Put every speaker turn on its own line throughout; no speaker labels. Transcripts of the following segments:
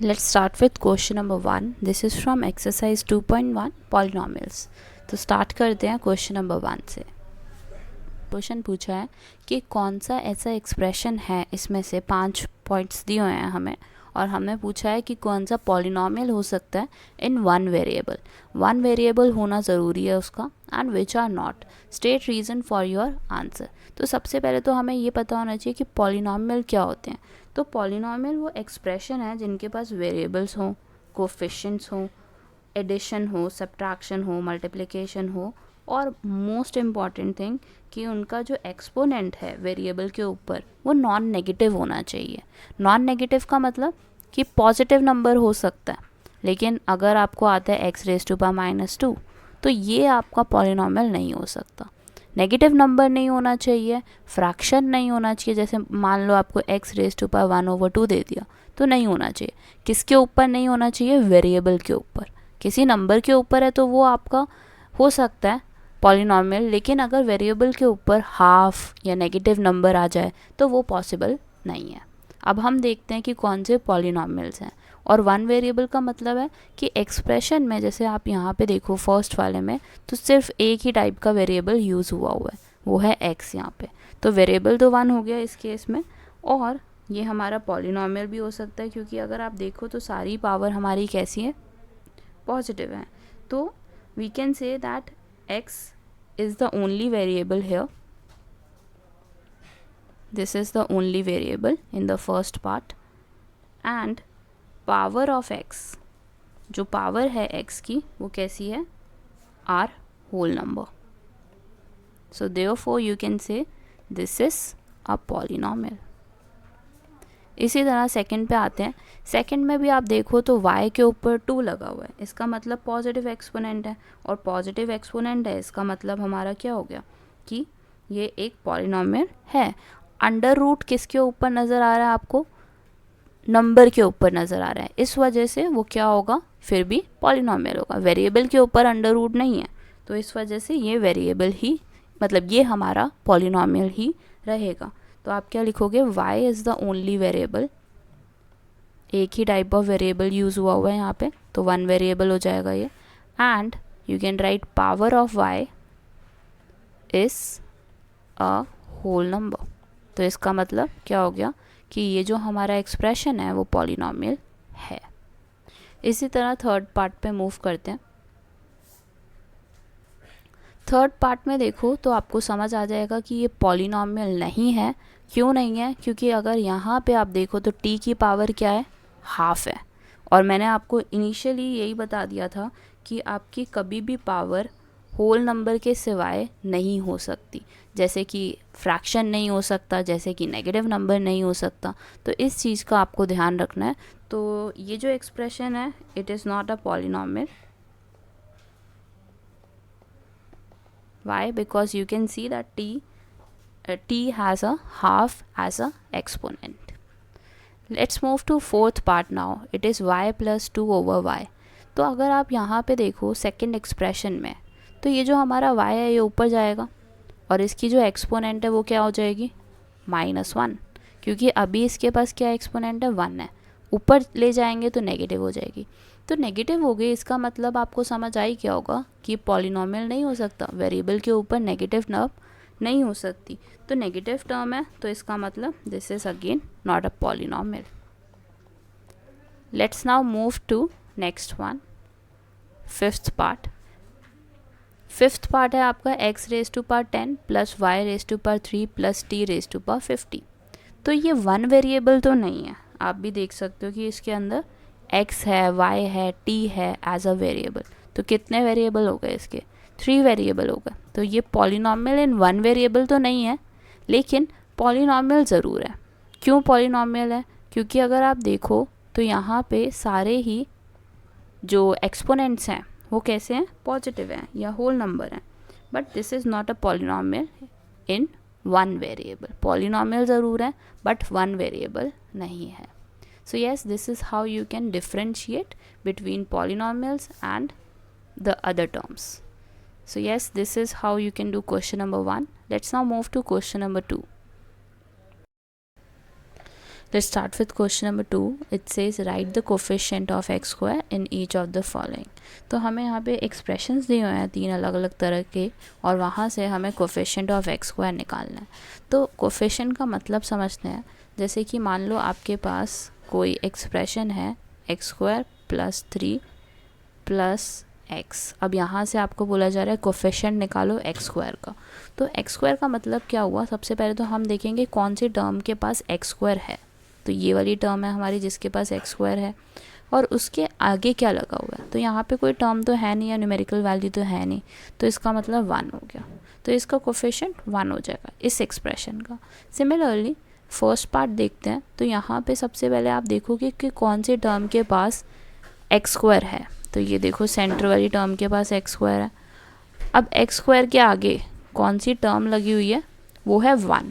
Let's start with question number 1. This is from exercise 2.1 polynomials. तो start करते हैं question number 1 से. Question पूछा है कि कौन सा ऐसा एक्सप्रेशन है, इसमें से 5 पॉइंट्स दिए हुए हैं हमें, और हमने पूछा है कि कौन सा पॉलिनॉमियल हो सकता है in one variable. One variable होना ज़रूरी है उसका, and which are not. State reason for your answer. तो सबसे पहले तो हमें ये पता होना चाहिए कि पॉलिनॉमियल क्या होते हैं. तो पॉलिनॉमियल वो एक्सप्रेशन है जिनके पास वेरिएबल्स हों, कोफिशिएंट्स हों, एडिशन हो, सब्ट्रैक्शन हो, मल्टीप्लिकेशन हो, और मोस्ट इम्पॉर्टेंट थिंग कि उनका जो एक्सपोनेंट है वेरिएबल के ऊपर वो नॉन नेगेटिव होना चाहिए. नॉन नेगेटिव का मतलब कि पॉजिटिव नंबर हो सकता है, लेकिन अगर आपको आता है x⁻⁻2 तो ये आपका पॉलिनॉमियल नहीं हो सकता. नेगेटिव नंबर नहीं होना चाहिए, फ्रैक्शन नहीं होना चाहिए. जैसे मान लो आपको x⁻1/2 दे दिया तो नहीं होना चाहिए. किसके ऊपर नहीं होना चाहिए? वेरिएबल के ऊपर. किसी नंबर के ऊपर है तो वो आपका हो सकता है पॉलिनॉमियल, लेकिन अगर वेरिएबल के ऊपर हाफ या नेगेटिव नंबर आ जाए तो वो पॉसिबल नहीं है. अब हम देखते हैं कि कौन से पॉलिनॉमियल्स हैं. और वन वेरिएबल का मतलब है कि एक्सप्रेशन में, जैसे आप यहाँ पे देखो फर्स्ट वाले में, तो सिर्फ एक ही टाइप का वेरिएबल यूज़ हुआ है, वो है x यहाँ पे. तो वेरिएबल तो वन हो गया इस केस में, और ये हमारा पॉलिनॉमियल भी हो सकता है, क्योंकि अगर आप देखो तो सारी पावर हमारी कैसी है? पॉजिटिव है. तो we can say that x is the only variable here. This is the only variable in the first part, and power of x, जो पावर है x की वो कैसी है? r whole number. So therefore you can say this is a polynomial. इसी तरह second पे आते हैं. सेकंड में भी आप देखो तो y के ऊपर 2 लगा हुआ है, इसका मतलब पॉजिटिव एक्सपोनेंट है, और पॉजिटिव एक्सपोनेंट है इसका मतलब हमारा क्या हो गया कि ये एक पॉलिनॉमियल है. अंडर रूट किसके ऊपर नज़र आ रहा है आपको? नंबर के ऊपर नज़र आ रहा है, इस वजह से वो क्या होगा? फिर भी पॉलिनॉमियल होगा. वेरिएबल के ऊपर अंडर रूट नहीं है, तो इस वजह से ये वेरिएबल ही, मतलब ये हमारा पॉलिनॉमियल ही रहेगा. तो आप क्या लिखोगे? y is the only variable. एक ही टाइप ऑफ वेरिएबल यूज़ हुआ है यहाँ पे, तो वन वेरिएबल हो जाएगा ये. And you can write power of y is a whole number. तो इसका मतलब क्या हो गया कि ये जो हमारा एक्सप्रेशन है वो पॉलिनॉमियल है. इसी तरह थर्ड पार्ट पे मूव करते हैं. थर्ड पार्ट में देखो तो आपको समझ आ जाएगा कि ये पॉलिनॉमियल नहीं है. क्यों नहीं है? क्योंकि अगर यहाँ पे आप देखो तो t की पावर क्या है? हाफ है. और मैंने आपको इनिशियली यही बता दिया था कि आपकी कभी भी पावर होल नंबर के सिवाय नहीं हो सकती. जैसे कि फ्रैक्शन नहीं हो सकता, जैसे कि नेगेटिव नंबर नहीं हो सकता. तो इस चीज़ का आपको ध्यान रखना है. तो ये जो एक्सप्रेशन है, it is not a polynomial. Why? Because you can see that t has a half as a exponent. Let's move to fourth part now. It is y plus 2 over y. तो अगर आप यहाँ पे देखो second expression में, तो ये जो हमारा y है ये ऊपर जाएगा, और इसकी जो एक्सपोनेंट है वो क्या हो जाएगी? -1. क्योंकि अभी इसके पास क्या एक्सपोनेंट है? 1 है. ऊपर ले जाएंगे तो नेगेटिव हो जाएगी. तो नेगेटिव हो गई, इसका मतलब आपको समझ आई क्या होगा कि पॉलिनॉमियल नहीं हो सकता. वेरिएबल के ऊपर नेगेटिव टर्म नहीं हो सकती. तो नेगेटिव टर्म है, तो इसका मतलब this is again not a polynomial. Let's now move to next one, fifth part. Fifth part है आपका x⁻10 plus y⁻3 plus t⁻50. तो ये वन वेरिएबल तो नहीं है. आप भी देख सकते हो कि इसके अंदर x है, y है, t है एज अ वेरिएबल. तो कितने वेरिएबल हो गए इसके? 3 वेरिएबल हो गए. तो ये पॉलिनॉमियल इन वन वेरिएबल तो नहीं है, लेकिन पॉलिनॉमियल ज़रूर है. क्यों पॉलिनॉमियल है? क्योंकि अगर आप देखो तो यहाँ पे सारे ही जो एक्सपोनेंट्स हैं वो कैसे हैं? पॉजिटिव हैं या होल नंबर हैं. But this is not a polynomial in one variable. Polynomial ज़रूर है बट वन वेरिएबल नहीं है. So yes, this is how you can differentiate between polynomials and the other terms. So yes, this is how you can do question number 1. Let's now move to question number 2. Let's start with question number 2. It says write the coefficient of x square in each of the following. तो हमें यहाँ पे expressions दिए हुए हैं 3 अलग अलग तरह के, और वहाँ से हमें कोफिशिएंट ऑफ एक्स स्क्वायर निकालना है. तो कोफिशिएंट का मतलब समझते हैं. जैसे कि मान लो आपके पास कोई एक्सप्रेशन है x square plus 3 plus x. अब यहाँ से आपको बोला जा रहा है कोफिशिएंट निकालो एक्स स्क्वायर का. तो एक्स स्क्वायर का मतलब क्या हुआ, सबसे पहले तो हम देखेंगे कौन सी टर्म के पास एक्स स्क्वायर है. तो ये वाली टर्म है हमारी जिसके पास एक्स स्क्वायर है, और उसके आगे क्या लगा हुआ है. तो यहाँ पे कोई टर्म तो है नहीं, या न्यूमेरिकल वैल्यू तो है नहीं, तो इसका मतलब 1 हो गया. तो इसका कोफिशिएंट 1 हो जाएगा इस एक्सप्रेशन का. सिमिलरली फर्स्ट पार्ट देखते हैं. तो यहाँ पे सबसे पहले आप देखोगे कि कौन सी टर्म के पास एक्स स्क्वायर है. तो ये देखो सेंटर वाली टर्म के पास एक्स स्क्वायर है. अब एक्स स्क्वायर के आगे कौन सी टर्म लगी हुई है, वो है 1.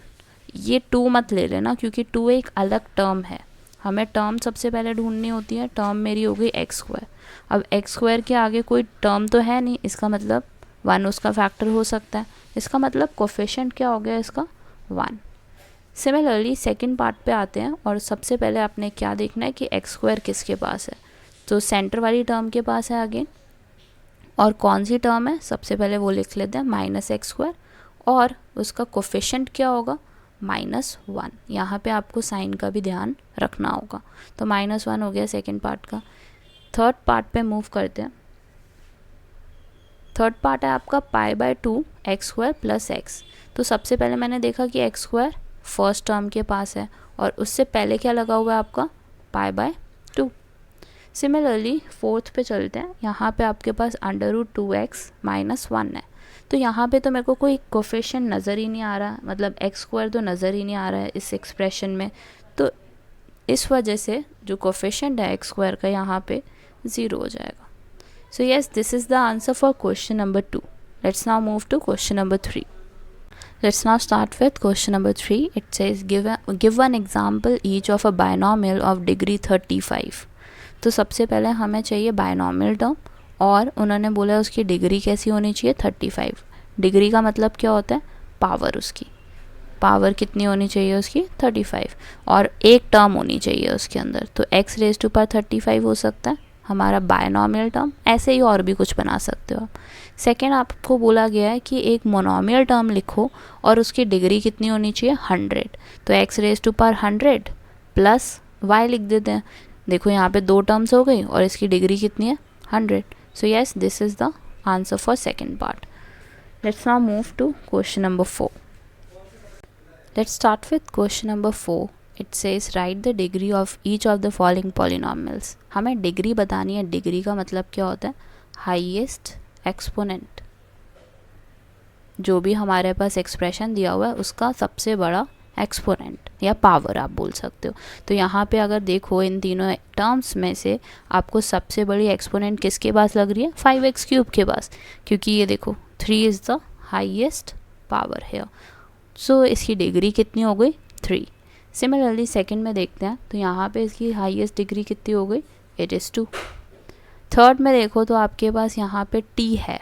ये 2 मत ले लेना, क्योंकि 2 एक अलग टर्म है. हमें टर्म सबसे पहले ढूंढनी होती है. टर्म मेरी हो गई एक्स स्क्वायर. अब एक्स स्क्वायर के आगे कोई टर्म तो है नहीं, इसका मतलब 1 उसका फैक्टर हो सकता है. इसका मतलब कोफिशिएंट क्या हो गया इसका 1. सिमिलरली सेकंड पार्ट पे आते हैं, और सबसे पहले आपने क्या देखना है कि एक्स स्क्वायर किसके पास है. तो सेंटर वाली टर्म के पास है अगेन. और कौन सी टर्म है, सबसे पहले वो लिख लेते हैं माइनस एक्स स्क्वायर, और उसका कोफिशिएंट क्या होगा -1. यहाँ पे आपको साइन का भी ध्यान रखना होगा. तो -1 हो गया सेकंड पार्ट का. थर्ड पार्ट पे मूव करते हैं. थर्ड पार्ट है आपका π/2 एक्स स्क्वायर प्लस एक्स. तो सबसे पहले मैंने देखा कि एक्स स्क्वायर फर्स्ट टर्म के पास है, और उससे पहले क्या लगा हुआ है आपका π/2. सिमिलरली फोर्थ पे चलते हैं. यहाँ पे आपके पास √2x - 1 है. तो यहाँ पे तो मेरे को कोई कोफिशिएंट नज़र ही नहीं आ रहा, मतलब एक्स स्क्वायर तो नज़र ही नहीं आ रहा है इस एक्सप्रेशन में. तो इस वजह से जो कोफिशिएंट है एक्स स्क्वायर का यहाँ पे 0 हो जाएगा. So yes, this is the answer for question number 2. Let's now move to question number 3. Let's now start with question number 3. It says give one example each of a binomial of degree 35. तो सबसे पहले हमें चाहिए binomial term, और उन्होंने बोला उसकी degree कैसी होनी चाहिए 35. डिग्री का मतलब क्या होता है, पावर. उसकी पावर कितनी होनी चाहिए उसकी 35, और एक टर्म होनी चाहिए उसके अंदर. तो x⁻35 हो सकता है हमारा बायनॉमियल टर्म. ऐसे ही और भी कुछ बना सकते हो आप. सेकेंड आपको बोला गया है कि एक मोनोमियल टर्म लिखो, और उसकी डिग्री कितनी होनी चाहिए 100. तो x⁻100 प्लस y लिख देते हैं. देखो यहाँ पे 2 टर्म्स हो गई, और इसकी डिग्री कितनी है 100. So yes, this is the answer for second part. Let's now move to question number 4. Let's start with question number 4. It says write the degree of each of the following polynomials. हमें degree बतानी है. Degree का मतलब क्या होता है, highest exponent. जो भी हमारे पास एक्सप्रेशन दिया हुआ है उसका सबसे बड़ा एक्सपोनेंट या पावर आप बोल सकते हो. तो यहाँ पे अगर देखो इन तीनों टर्म्स में से आपको सबसे बड़ी एक्सपोनेंट किसके पास लग रही है, 5x³ के पास, क्योंकि ये देखो 3 इज़ द हाईएस्ट पावर है. सो इसकी डिग्री कितनी हो गई 3. सिमिलरली सेकंड में देखते हैं. तो यहाँ पे इसकी हाईएस्ट डिग्री कितनी हो गई, इट इज़ 2. थर्ड में देखो तो आपके पास यहाँ पे t है.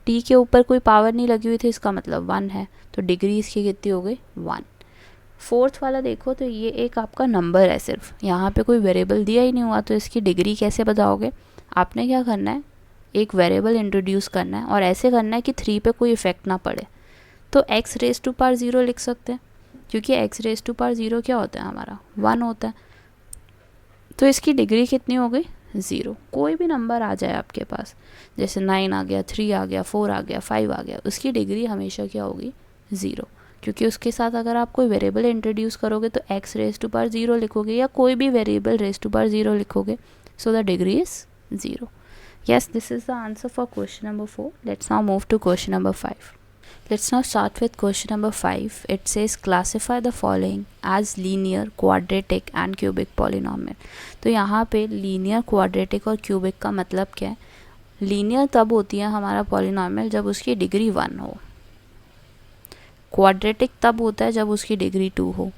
t के ऊपर कोई पावर नहीं लगी हुई थी, इसका मतलब 1 है. तो डिग्री इसकी कितनी हो गई 1. फोर्थ वाला देखो तो ये एक आपका नंबर है सिर्फ, यहाँ पे कोई वेरिएबल दिया ही नहीं हुआ. तो इसकी डिग्री कैसे बताओगे, आपने क्या करना है, एक वेरिएबल इंट्रोड्यूस करना है, और ऐसे करना है कि 3 पे कोई इफेक्ट ना पड़े. तो x⁻0 लिख सकते हैं, क्योंकि x⁻0 क्या होता है हमारा 1 होता है. तो इसकी डिग्री कितनी हो गई 0. कोई भी नंबर आ जाए आपके पास, जैसे 9 आ गया, 3 आ गया, 4 आ गया, 5 आ गया, उसकी डिग्री हमेशा क्या होगी 0. क्योंकि उसके साथ अगर आप कोई वेरिएबल इंट्रोड्यूस करोगे तो x⁻0 लिखोगे, या कोई भी वेरिएबल ⁻0 लिखोगे. So the degree is 0. Yes, this is the answer for question number 4. Let's now move to question number 5. Let's now start with question number 5. It says classify the following as linear, quadratic and cubic polynomial. तो यहाँ पे linear, quadratic और cubic का मतलब क्या है. linear तब होती है हमारा polynomial जब उसकी डिग्री 1 हो. quadratic तब होता है जब उसकी डिग्री 2 हो.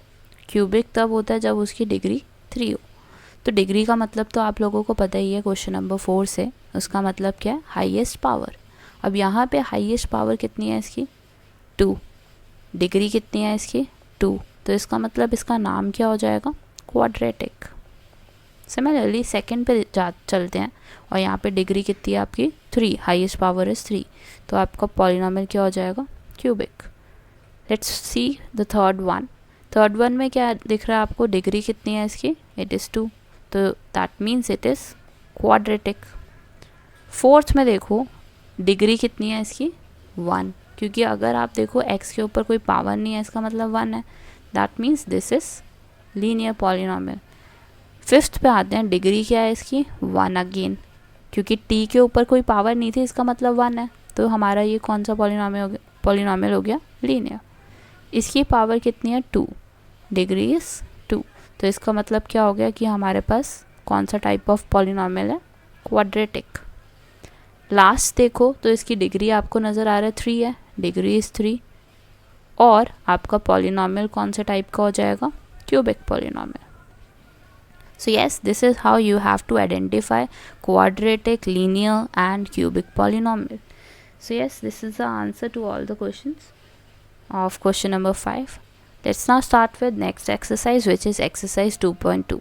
cubic तब होता है जब उसकी डिग्री 3 हो. तो डिग्री का मतलब तो आप लोगों को पता ही है क्वेश्चन नंबर 4 से. उसका मतलब क्या है, हाईएस्ट पावर. अब यहाँ पे हाईएस्ट पावर कितनी है इसकी 2. डिग्री कितनी है इसकी 2. तो इसका मतलब इसका नाम क्या हो जाएगा क्वाड्रेटिक। सिमिलरली सेकंड पे चलते हैं और यहाँ पे डिग्री कितनी है आपकी 3, हाईएस्ट पावर इज़ 3, तो आपका पॉलिनॉमियल क्या हो जाएगा cubic. Let's see the third one. Third one में क्या दिख रहा है आपको, डिग्री कितनी है इसकी, इट इज़ 2, तो that means it is quadratic. Fourth में देखो डिग्री कितनी है इसकी 1, क्योंकि अगर आप देखो x के ऊपर कोई पावर नहीं है इसका मतलब 1 है, that means this is linear polynomial. Fifth पे आते हैं, डिग्री क्या है इसकी 1 अगेन, क्योंकि t के ऊपर कोई पावर नहीं थी इसका मतलब 1 है, तो हमारा ये कौन सा पॉलिनॉमियल हो गया लीनियर। इसकी पावर कितनी है 2, डिग्री इज़ 2, तो इसका मतलब क्या हो गया कि हमारे पास कौन सा टाइप ऑफ पॉलिनॉमियल है, क्वाड्रेटिक। लास्ट देखो तो इसकी डिग्री आपको नज़र आ रहा है 3 है, डिग्री इज़ 3, और आपका पॉलिनॉमियल कौन से टाइप का हो जाएगा, cubic polynomial. So yes, this is how you have to identify quadratic, linear and cubic polynomial. So yes, this is the answer to all the questions of question number 5. Let's now start with next exercise, which is exercise 2.2.